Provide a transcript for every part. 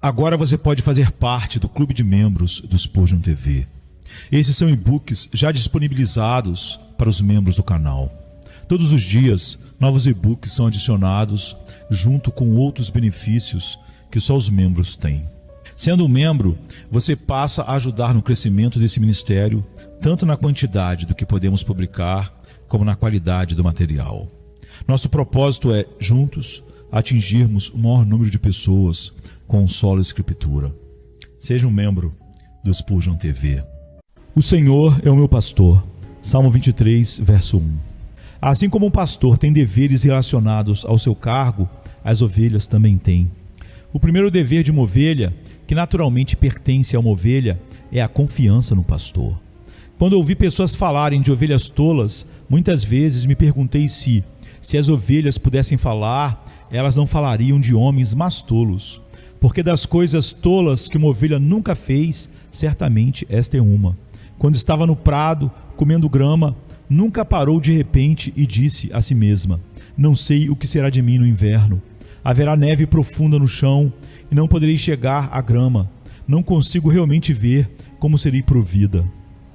Agora você pode fazer parte do clube de membros do Spurgeon TV. Esses são e-books já disponibilizados para os membros do canal. Todos os dias, novos e-books são adicionados junto com outros benefícios que só os membros têm. Sendo um membro, você passa a ajudar no crescimento desse ministério, tanto na quantidade do que podemos publicar, como na qualidade do material. Nosso propósito é, juntos, atingirmos o maior número de pessoas com solo escritura. Seja um membro do Spurgeon TV. O Senhor é o meu pastor. Salmo 23, verso 1. Assim como um pastor tem deveres relacionados ao seu cargo, as ovelhas também têm. O primeiro dever de uma ovelha, que naturalmente pertence a uma ovelha, é a confiança no pastor. Quando ouvi pessoas falarem de ovelhas tolas, muitas vezes me perguntei se as ovelhas pudessem falar, elas não falariam de homens mas tolos. Porque das coisas tolas que uma ovelha nunca fez, certamente esta é uma. Quando estava no prado, comendo grama, nunca parou de repente e disse a si mesma: não sei o que será de mim no inverno. Haverá neve profunda no chão e não poderei chegar à grama. Não consigo realmente ver como serei provida.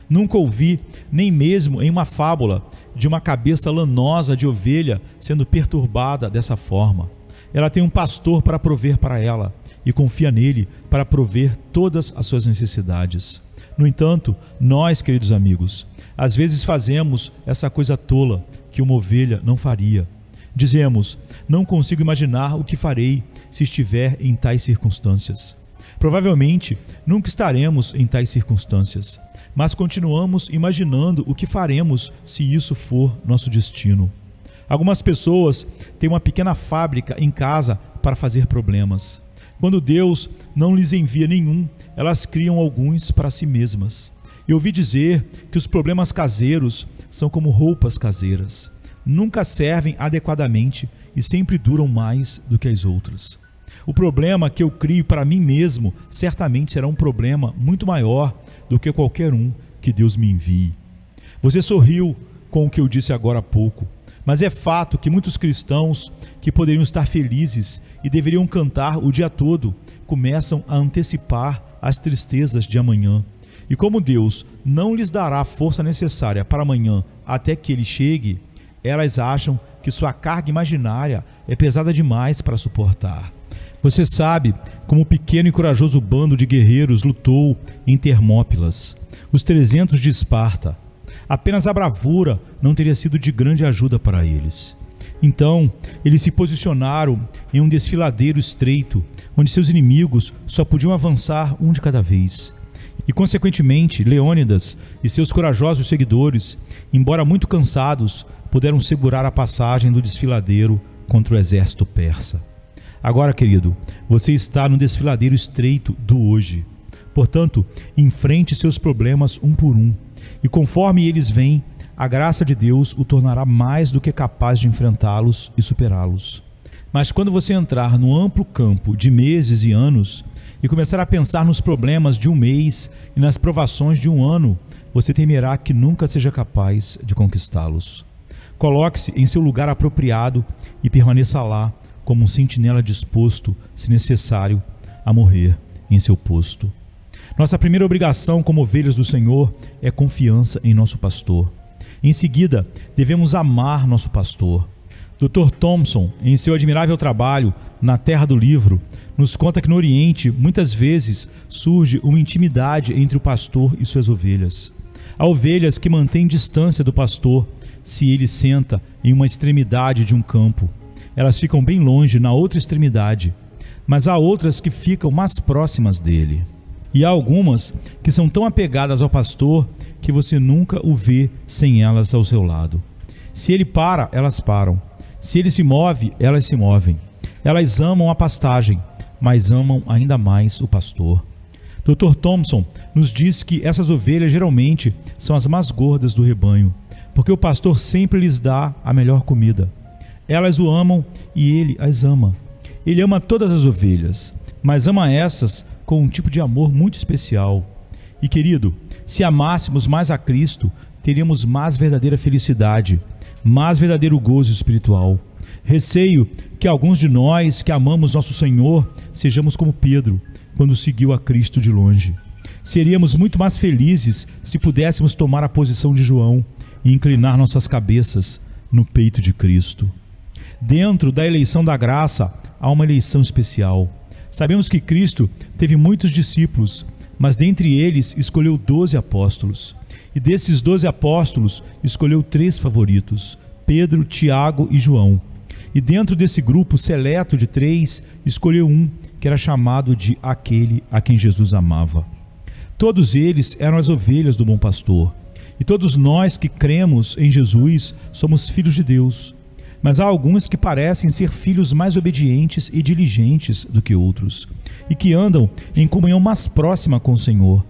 Nunca ouvi, nem mesmo em uma fábula, de uma cabeça lanosa de ovelha sendo perturbada dessa forma. Ela tem um pastor para prover para ela e confia nele para prover todas as suas necessidades. No entanto, nós, queridos amigos, às vezes fazemos essa coisa tola que uma ovelha não faria. Dizemos: não consigo imaginar o que farei se estiver em tais circunstâncias. Provavelmente nunca estaremos em tais circunstâncias, mas continuamos imaginando o que faremos se isso for nosso destino. Algumas pessoas têm uma pequena fábrica em casa para fazer problemas. Quando Deus não lhes envia nenhum, elas criam alguns para si mesmas. Eu ouvi dizer que os problemas caseiros são como roupas caseiras. Nunca servem adequadamente e sempre duram mais do que as outras. O problema que eu crio para mim mesmo certamente será um problema muito maior do que qualquer um que Deus me envie. Você sorriu com o que eu disse agora há pouco, mas é fato que muitos cristãos que poderiam estar felizes e deveriam cantar o dia todo, começam a antecipar as tristezas de amanhã. E como Deus não lhes dará a força necessária para amanhã até que ele chegue, elas acham que sua carga imaginária é pesada demais para suportar. Você sabe como o pequeno e corajoso bando de guerreiros lutou em Termópilas, os 300 de Esparta. Apenas a bravura não teria sido de grande ajuda para eles. Então, eles se posicionaram em um desfiladeiro estreito, onde seus inimigos só podiam avançar um de cada vez. E, consequentemente, Leônidas e seus corajosos seguidores, embora muito cansados, puderam segurar a passagem do desfiladeiro contra o exército persa. Agora, querido, você está no desfiladeiro estreito do hoje. Portanto, enfrente seus problemas um por um. E conforme eles vêm, a graça de Deus o tornará mais do que capaz de enfrentá-los e superá-los. Mas quando você entrar no amplo campo de meses e anos e começar a pensar nos problemas de um mês e nas provações de um ano, você temerá que nunca seja capaz de conquistá-los. Coloque-se em seu lugar apropriado e permaneça lá como um sentinela disposto, se necessário, a morrer em seu posto. Nossa primeira obrigação como ovelhas do Senhor é confiança em nosso pastor. Em seguida, devemos amar nosso pastor. Dr. Thompson, em seu admirável trabalho Na Terra do Livro, nos conta que no Oriente, muitas vezes, surge uma intimidade entre o pastor e suas ovelhas. Há ovelhas que mantêm distância do pastor se ele senta em uma extremidade de um campo. Elas ficam bem longe na outra extremidade, mas há outras que ficam mais próximas dele. E há algumas que são tão apegadas ao pastor que você nunca o vê sem elas ao seu lado. Se ele para, elas param. Se ele se move, elas se movem. Elas amam a pastagem, mas amam ainda mais o pastor. Dr. Thompson nos diz que essas ovelhas geralmente são as mais gordas do rebanho, porque o pastor sempre lhes dá a melhor comida. Elas o amam e ele as ama. Ele ama todas as ovelhas, mas ama essas com um tipo de amor muito especial. E querido, se amássemos mais a Cristo, teríamos mais verdadeira felicidade, mais verdadeiro gozo espiritual. Receio que alguns de nós que amamos nosso Senhor sejamos como Pedro, quando seguiu a Cristo de longe. Seríamos muito mais felizes se pudéssemos tomar a posição de João e inclinar nossas cabeças no peito de Cristo. Dentro da eleição da graça, há uma eleição especial. Sabemos que Cristo teve muitos discípulos, mas dentre eles escolheu 12 apóstolos. E desses 12 apóstolos, escolheu 3 favoritos, Pedro, Tiago e João. E dentro desse grupo seleto de 3, escolheu um que era chamado de aquele a quem Jesus amava. Todos eles eram as ovelhas do bom pastor. E todos nós que cremos em Jesus somos filhos de Deus. Mas há alguns que parecem ser filhos mais obedientes e diligentes do que outros, e que andam em comunhão mais próxima com o Senhor.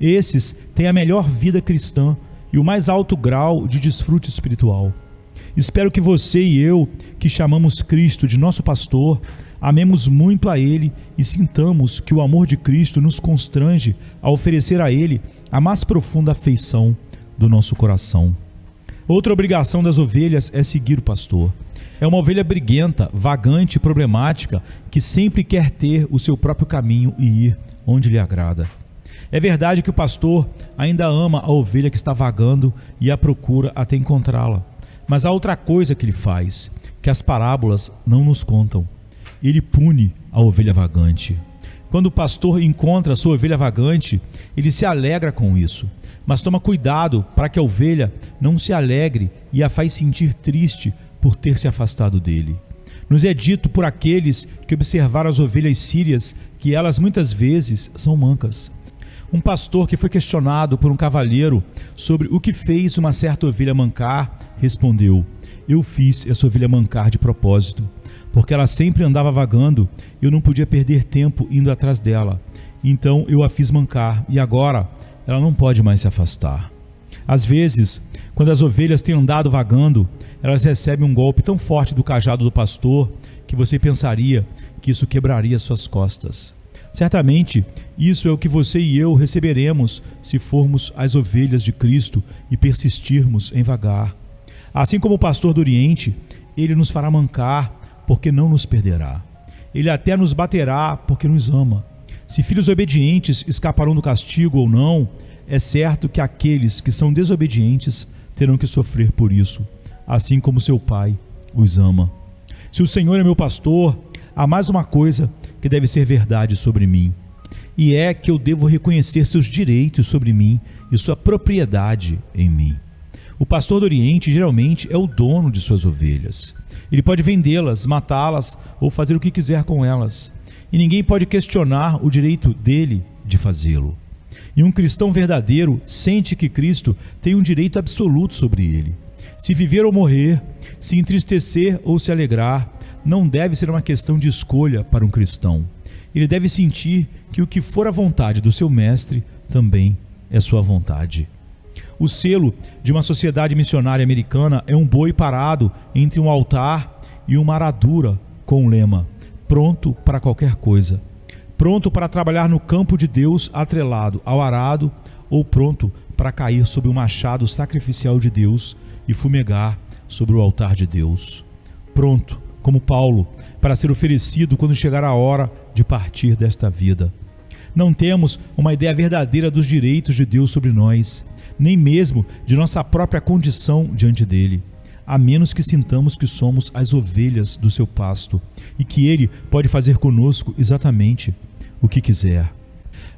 Esses têm a melhor vida cristã e o mais alto grau de desfrute espiritual. Espero que você e eu, que chamamos Cristo de nosso pastor, amemos muito a Ele e sintamos que o amor de Cristo nos constrange a oferecer a Ele a mais profunda afeição do nosso coração. Outra obrigação das ovelhas é seguir o pastor. É uma ovelha briguenta, vagante e problemática que sempre quer ter o seu próprio caminho e ir onde lhe agrada. É verdade que o pastor ainda ama a ovelha que está vagando e a procura até encontrá-la. Mas há outra coisa que ele faz, que as parábolas não nos contam. Ele pune a ovelha vagante. Quando o pastor encontra a sua ovelha vagante, ele se alegra com isso. Mas toma cuidado para que a ovelha não se alegre e a faz sentir triste por ter se afastado dele. Nos é dito por aqueles que observaram as ovelhas sírias que elas muitas vezes são mancas. Um pastor que foi questionado por um cavalheiro sobre o que fez uma certa ovelha mancar, respondeu: eu fiz essa ovelha mancar de propósito, porque ela sempre andava vagando e eu não podia perder tempo indo atrás dela. Então eu a fiz mancar e agora ela não pode mais se afastar. Às vezes, quando as ovelhas têm andado vagando, elas recebem um golpe tão forte do cajado do pastor que você pensaria que isso quebraria suas costas. Certamente, isso é o que você e eu receberemos se formos as ovelhas de Cristo e persistirmos em vagar. Assim como o pastor do Oriente, ele nos fará mancar porque não nos perderá. Ele até nos baterá porque nos ama. Se filhos obedientes escaparão do castigo ou não, é certo que aqueles que são desobedientes terão que sofrer por isso, assim como seu Pai os ama. Se o Senhor é meu pastor, há mais uma coisa que deve ser verdade sobre mim, e é que eu devo reconhecer seus direitos sobre mim e sua propriedade em mim. O pastor do Oriente geralmente é o dono de suas ovelhas. Ele pode vendê-las, matá-las ou fazer o que quiser com elas. E ninguém pode questionar o direito dele de fazê-lo. E um cristão verdadeiro sente que Cristo tem um direito absoluto sobre ele. Se viver ou morrer, se entristecer ou se alegrar, não deve ser uma questão de escolha para um cristão. Ele deve sentir que o que for a vontade do seu mestre também é sua vontade. O selo de uma sociedade missionária americana é um boi parado entre um altar e uma aradura com o lema: pronto para qualquer coisa. Pronto para trabalhar no campo de Deus atrelado ao arado, ou pronto para cair sob o machado sacrificial de Deus e fumegar sobre o altar de Deus. Pronto, como Paulo, para ser oferecido quando chegar a hora de partir desta vida. Não temos uma ideia verdadeira dos direitos de Deus sobre nós, nem mesmo de nossa própria condição diante dele, a menos que sintamos que somos as ovelhas do seu pasto e que ele pode fazer conosco exatamente o que quiser.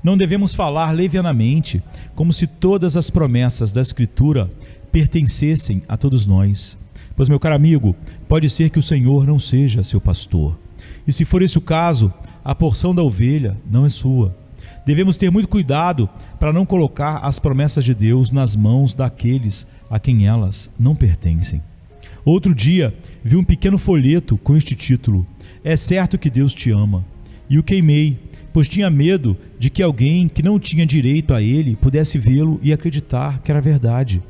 Não devemos falar levianamente, como se todas as promessas da Escritura pertencessem a todos nós. Pois, meu caro amigo, pode ser que o Senhor não seja seu pastor. E se for esse o caso, a porção da ovelha não é sua. Devemos ter muito cuidado para não colocar as promessas de Deus nas mãos daqueles a quem elas não pertencem. Outro dia, vi um pequeno folheto com este título: É certo que Deus te ama. E o queimei, pois tinha medo de que alguém que não tinha direito a ele pudesse vê-lo e acreditar que era verdade.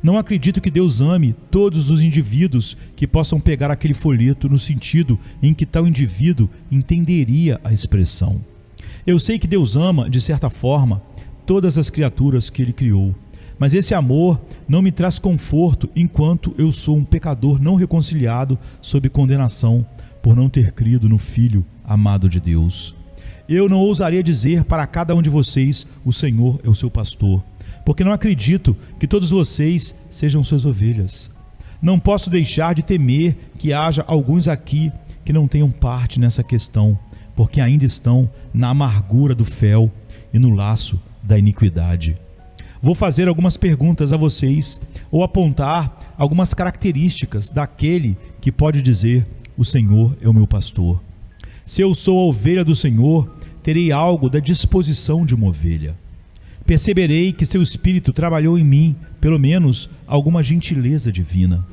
Não acredito que Deus ame todos os indivíduos que possam pegar aquele folheto no sentido em que tal indivíduo entenderia a expressão. Eu sei que Deus ama, de certa forma, todas as criaturas que Ele criou, Mas esse amor não me traz conforto enquanto eu sou um pecador não reconciliado sob condenação por não ter crido no Filho amado de Deus. Eu não ousaria dizer para cada um de vocês: o Senhor é o seu pastor, porque não acredito que todos vocês sejam suas ovelhas. Não posso deixar de temer que haja alguns aqui que não tenham parte nessa questão, porque ainda estão na amargura do fel e no laço da iniquidade. Vou fazer algumas perguntas a vocês ou apontar algumas características daquele que pode dizer: o Senhor é o meu pastor. Se eu sou a ovelha do Senhor, terei algo da disposição de uma ovelha. Perceberei que seu Espírito trabalhou em mim, pelo menos alguma gentileza divina.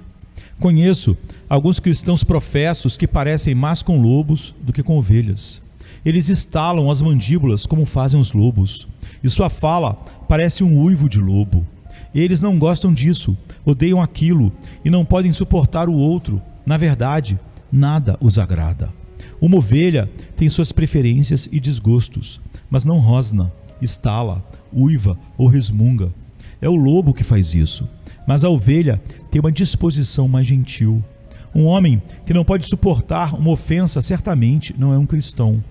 Conheço alguns cristãos professos que parecem mais com lobos do que com ovelhas. Eles estalam as mandíbulas como fazem os lobos, e sua fala parece um uivo de lobo. Eles não gostam disso, odeiam aquilo e não podem suportar o outro. Na verdade, nada os agrada. Uma ovelha tem suas preferências e desgostos, mas não rosna, estala, uiva ou resmunga. É o lobo que faz isso, mas a ovelha tem uma disposição mais gentil. Um homem que não pode suportar uma ofensa certamente não é um cristão.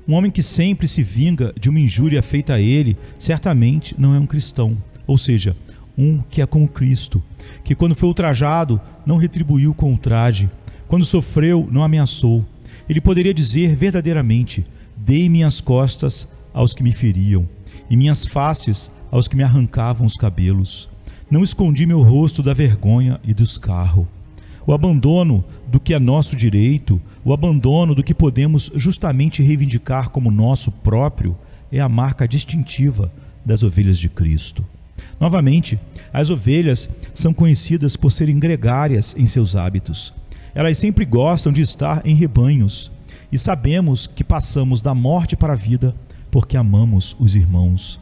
Um homem que sempre se vinga de uma injúria feita a ele certamente não é um cristão. Ou seja, um que é como Cristo, que quando foi ultrajado não retribuiu com ultraje, quando sofreu não ameaçou. Ele poderia dizer verdadeiramente: dei minhas costas aos que me feriam e minhas faces aos que me arrancavam os cabelos. Não escondi meu rosto da vergonha e do escarro. O abandono do que é nosso direito, o abandono do que podemos justamente reivindicar como nosso próprio, é a marca distintiva das ovelhas de Cristo. Novamente, as ovelhas são conhecidas por serem gregárias em seus hábitos. Elas sempre gostam de estar em rebanhos, e sabemos que passamos da morte para a vida porque amamos os irmãos.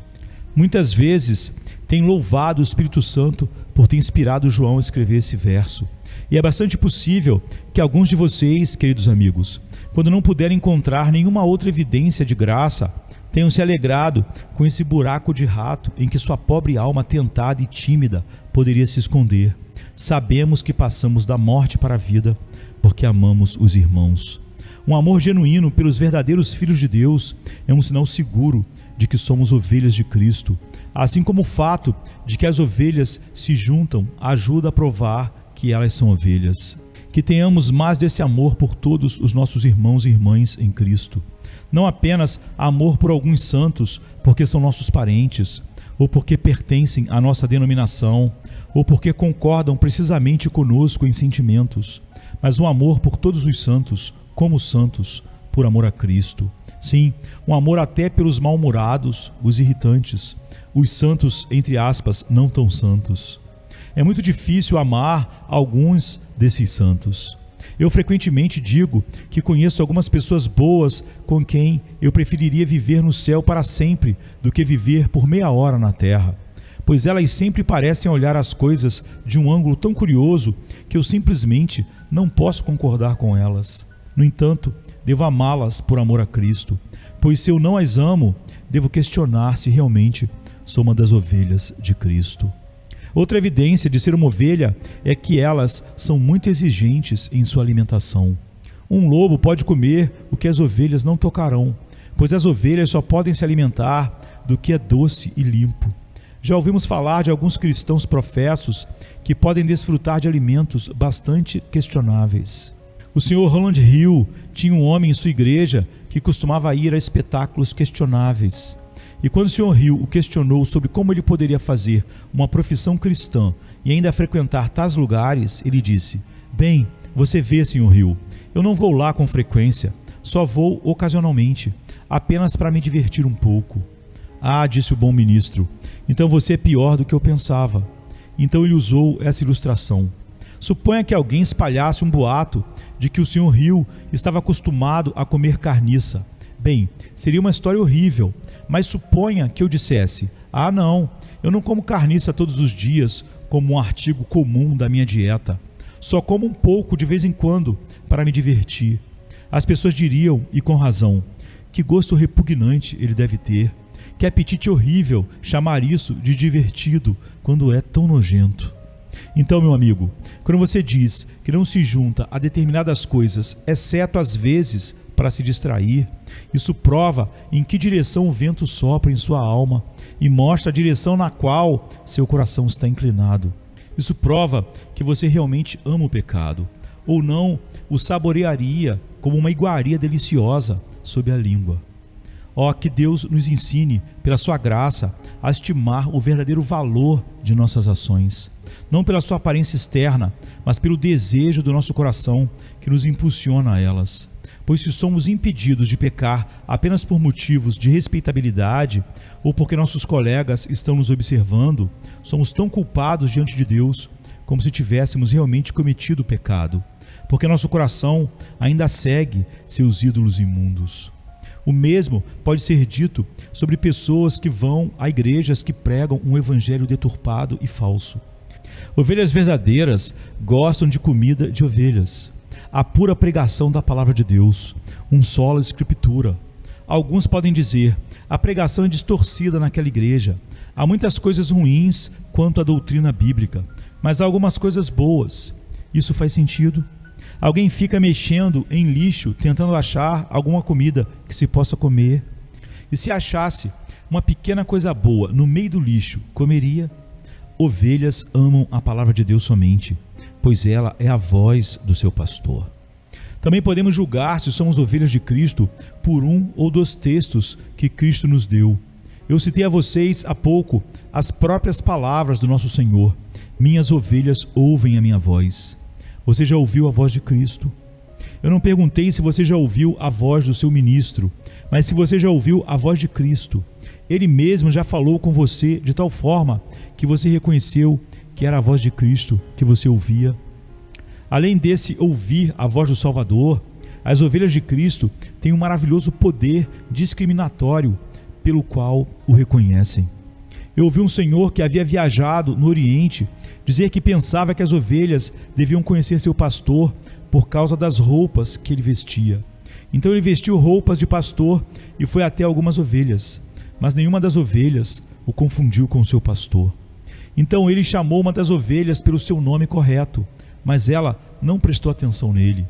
Muitas vezes tem louvado o Espírito Santo por ter inspirado João a escrever esse verso. E é bastante possível que alguns de vocês, queridos amigos, quando não puderem encontrar nenhuma outra evidência de graça, tenham se alegrado com esse buraco de rato em que sua pobre alma tentada e tímida poderia se esconder. Sabemos que passamos da morte para a vida porque amamos os irmãos. Um amor genuíno pelos verdadeiros filhos de Deus é um sinal seguro de que somos ovelhas de Cristo, assim como o fato de que as ovelhas se juntam ajuda a provar que elas são ovelhas. Que tenhamos mais desse amor por todos os nossos irmãos e irmãs em Cristo. Não apenas amor por alguns santos, porque são nossos parentes, ou porque pertencem à nossa denominação, ou porque concordam precisamente conosco em sentimentos, mas um amor por todos os santos, como santos, por amor a Cristo. Sim, um amor até pelos mal-humorados, os irritantes, os santos, entre aspas, não tão santos. É muito difícil amar alguns desses santos. Eu frequentemente digo que conheço algumas pessoas boas com quem eu preferiria viver no céu para sempre do que viver por meia hora na terra, pois elas sempre parecem olhar as coisas de um ângulo tão curioso que eu simplesmente não posso concordar com elas. No entanto, devo amá-las por amor a Cristo, pois se eu não as amo, devo questionar se realmente sou uma das ovelhas de Cristo. Outra evidência de ser uma ovelha é que elas são muito exigentes em sua alimentação. Um lobo pode comer o que as ovelhas não tocarão, pois as ovelhas só podem se alimentar do que é doce e limpo. Já ouvimos falar de alguns cristãos professos que podem desfrutar de alimentos bastante questionáveis. O Sr. Roland Hill tinha um homem em sua igreja que costumava ir a espetáculos questionáveis. E quando o Sr. Hill o questionou sobre como ele poderia fazer uma profissão cristã e ainda frequentar tais lugares, ele disse: bem, você vê, Sr. Hill, eu não vou lá com frequência, só vou ocasionalmente, apenas para me divertir um pouco. Ah, disse o bom ministro, então você é pior do que eu pensava. Então ele usou essa ilustração. Suponha que alguém espalhasse um boato de que o Sr. Hill estava acostumado a comer carniça. Bem, seria uma história horrível, mas suponha que eu dissesse: ah não, eu não como carniça todos os dias como um artigo comum da minha dieta. Só como um pouco de vez em quando para me divertir. As pessoas diriam, e com razão: que gosto repugnante ele deve ter. Que apetite horrível chamar isso de divertido quando é tão nojento. Então, meu amigo, quando você diz que não se junta a determinadas coisas, exceto às vezes para se distrair, isso prova em que direção o vento sopra em sua alma e mostra a direção na qual seu coração está inclinado. Isso prova que você realmente ama o pecado, ou não o saborearia como uma iguaria deliciosa sob a língua. Ó, que Deus nos ensine, pela sua graça, a estimar o verdadeiro valor de nossas ações, não pela sua aparência externa, mas pelo desejo do nosso coração que nos impulsiona a elas. Pois se somos impedidos de pecar apenas por motivos de respeitabilidade ou porque nossos colegas estão nos observando, somos tão culpados diante de Deus como se tivéssemos realmente cometido o pecado, porque nosso coração ainda segue seus ídolos imundos. O mesmo pode ser dito sobre pessoas que vão a igrejas que pregam um evangelho deturpado e falso. Ovelhas verdadeiras gostam de comida de ovelhas, a pura pregação da palavra de Deus, um sola escritura. Alguns podem dizer, a pregação é distorcida naquela igreja, há muitas coisas ruins quanto à doutrina bíblica, mas há algumas coisas boas. Isso faz sentido? Alguém fica mexendo em lixo tentando achar alguma comida que se possa comer. E se achasse uma pequena coisa boa no meio do lixo, comeria? Ovelhas amam a palavra de Deus somente, pois ela é a voz do seu pastor. Também podemos julgar se somos ovelhas de Cristo por um ou dos textos que Cristo nos deu. Eu citei a vocês há pouco as próprias palavras do nosso Senhor. Minhas ovelhas ouvem a minha voz. Você já ouviu a voz de Cristo? Eu não perguntei se você já ouviu a voz do seu ministro, mas se você já ouviu a voz de Cristo. Ele mesmo já falou com você de tal forma que você reconheceu que era a voz de Cristo que você ouvia. Além desse ouvir a voz do Salvador, as ovelhas de Cristo têm um maravilhoso poder discriminatório pelo qual o reconhecem. Eu ouvi um senhor que havia viajado no Oriente dizer que pensava que as ovelhas deviam conhecer seu pastor por causa das roupas que ele vestia. Então ele vestiu roupas de pastor e foi até algumas ovelhas, mas nenhuma das ovelhas o confundiu com o seu pastor. Então ele chamou uma das ovelhas pelo seu nome correto, mas ela não prestou atenção nele.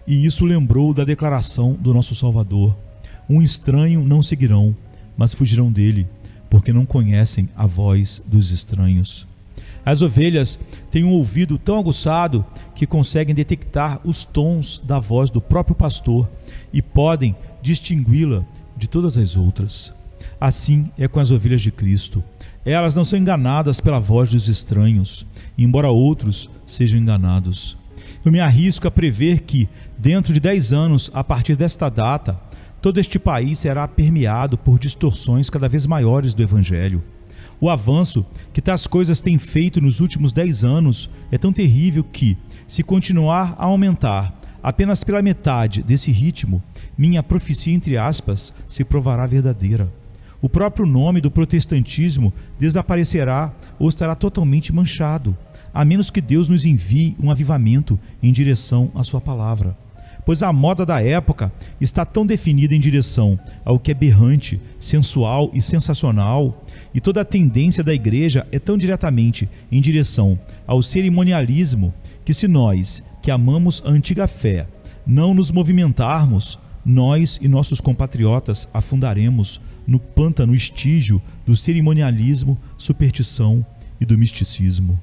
E isso lembrou da declaração do nosso Salvador: um estranho não seguirão, mas fugirão dele, porque não conhecem a voz dos estranhos. As ovelhas têm um ouvido tão aguçado que conseguem detectar os tons da voz do próprio pastor e podem distingui-la de todas as outras. Assim é com as ovelhas de Cristo. Elas não são enganadas pela voz dos estranhos, embora outros sejam enganados. Eu me arrisco a prever que, dentro de 10 anos, a partir desta data, todo este país será permeado por distorções cada vez maiores do Evangelho. O avanço que tais coisas têm feito nos últimos 10 anos é tão terrível que, se continuar a aumentar apenas pela metade desse ritmo, minha profecia, entre aspas, se provará verdadeira. O próprio nome do protestantismo desaparecerá ou estará totalmente manchado, a menos que Deus nos envie um avivamento em direção à sua palavra. Pois a moda da época está tão definida em direção ao que é berrante, sensual e sensacional, e toda a tendência da igreja é tão diretamente em direção ao cerimonialismo, que se nós, que amamos a antiga fé, não nos movimentarmos, nós e nossos compatriotas afundaremos no pântano estígio do cerimonialismo, superstição e do misticismo.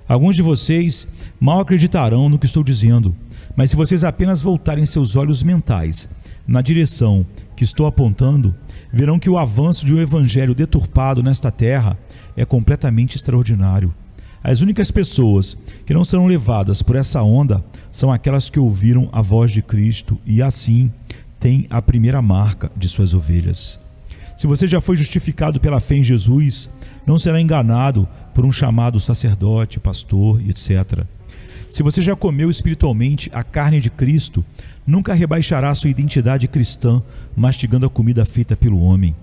Alguns de vocês mal acreditarão no que estou dizendo, mas se vocês apenas voltarem seus olhos mentais na direção que estou apontando, verão que o avanço de um evangelho deturpado nesta terra é completamente extraordinário. As únicas pessoas que não serão levadas por essa onda são aquelas que ouviram a voz de Cristo e assim têm a primeira marca de suas ovelhas. Se você já foi justificado pela fé em Jesus, não será enganado por um chamado sacerdote, pastor e etc. Se você já comeu espiritualmente a carne de Cristo, nunca rebaixará sua identidade cristã mastigando a comida feita pelo homem.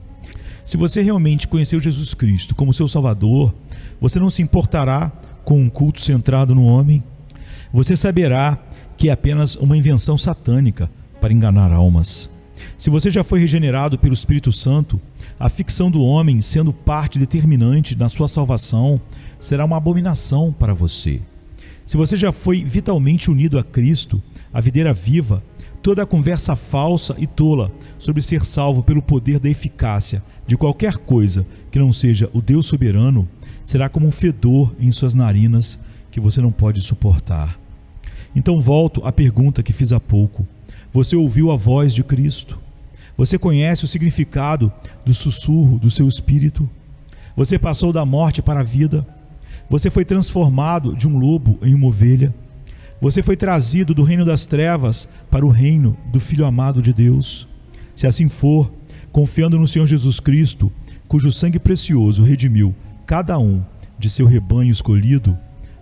Se você realmente conheceu Jesus Cristo como seu Salvador, você não se importará com um culto centrado no homem. Você saberá que é apenas uma invenção satânica para enganar almas. Se você já foi regenerado pelo Espírito Santo, a ficção do homem sendo parte determinante na sua salvação será uma abominação para você. Se você já foi vitalmente unido a Cristo, a videira viva, toda a conversa falsa e tola sobre ser salvo pelo poder da eficácia de qualquer coisa que não seja o Deus soberano será como um fedor em suas narinas que você não pode suportar. Então volto à pergunta que fiz há pouco. Você ouviu a voz de Cristo? Você conhece o significado do sussurro do seu espírito? Você passou da morte para a vida? Você foi transformado de um lobo em uma ovelha? Você foi trazido do reino das trevas para o reino do Filho amado de Deus? Se assim for, confiando no Senhor Jesus Cristo, cujo sangue precioso redimiu cada um de seu rebanho escolhido,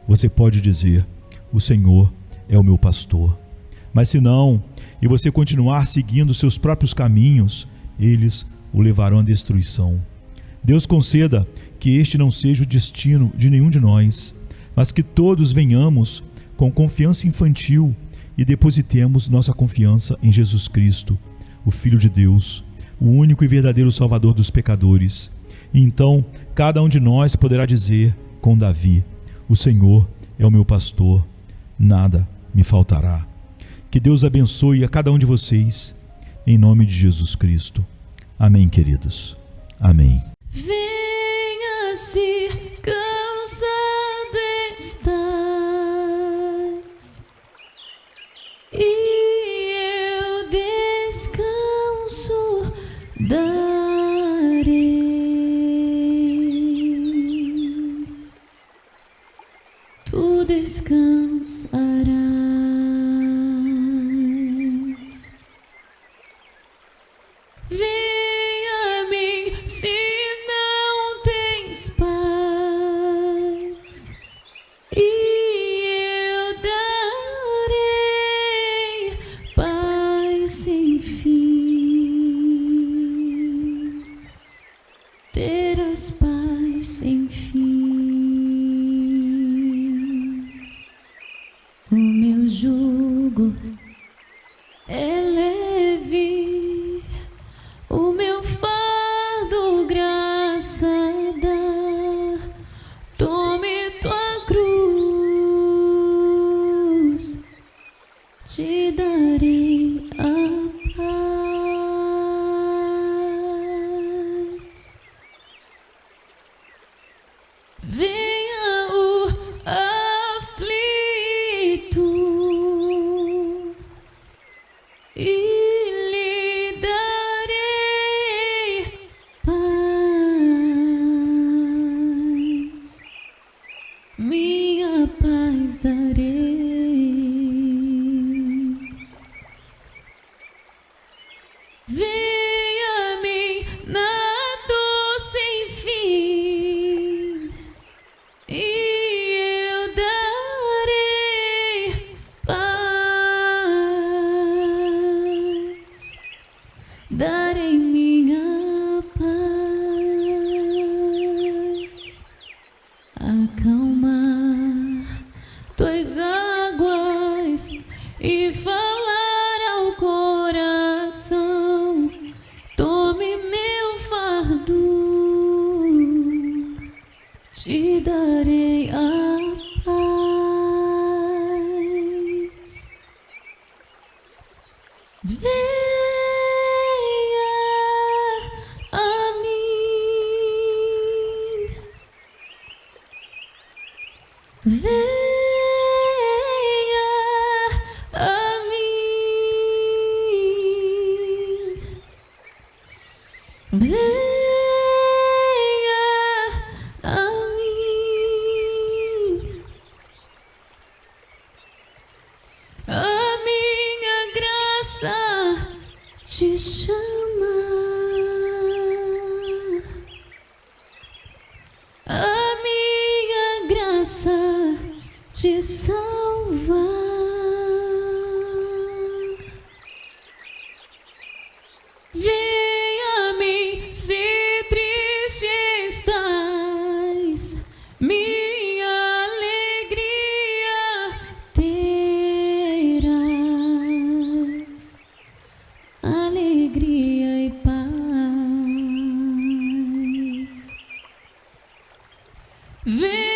você pode dizer: o Senhor é o meu pastor. Mas se não, e você continuar seguindo seus próprios caminhos, eles o levarão à destruição. Deus conceda que este não seja o destino de nenhum de nós, mas que todos venhamos com confiança infantil e depositemos nossa confiança em Jesus Cristo, o Filho de Deus, o único e verdadeiro Salvador dos pecadores. E então, cada um de nós poderá dizer com Davi: o Senhor é o meu pastor, nada me faltará. Que Deus abençoe a cada um de vocês, em nome de Jesus Cristo. Amém, queridos. Amém. Venha, se cansado estás, e eu descanso darei. Tu descansarás. Venha a mim se não tens paz, e eu darei paz sem fim. Terás paz sem fim. O meu jugo é leve, o meu fardo graça dá. Tome tua cruz, te darei a paz. Venha o aflito e lhe darei paz, minha paz darei. Venha a mim na dor sem fim, e eu darei paz, darei minha paz. Acalmar tuas águas e falar ao coração: tome meu fardo, te darei a paz. Venha a mim, venha a mim, venha a mim. A minha graça te chama, a minha graça te salva. Venha a mim se triste estás, minha alegria terás. Alegria vem.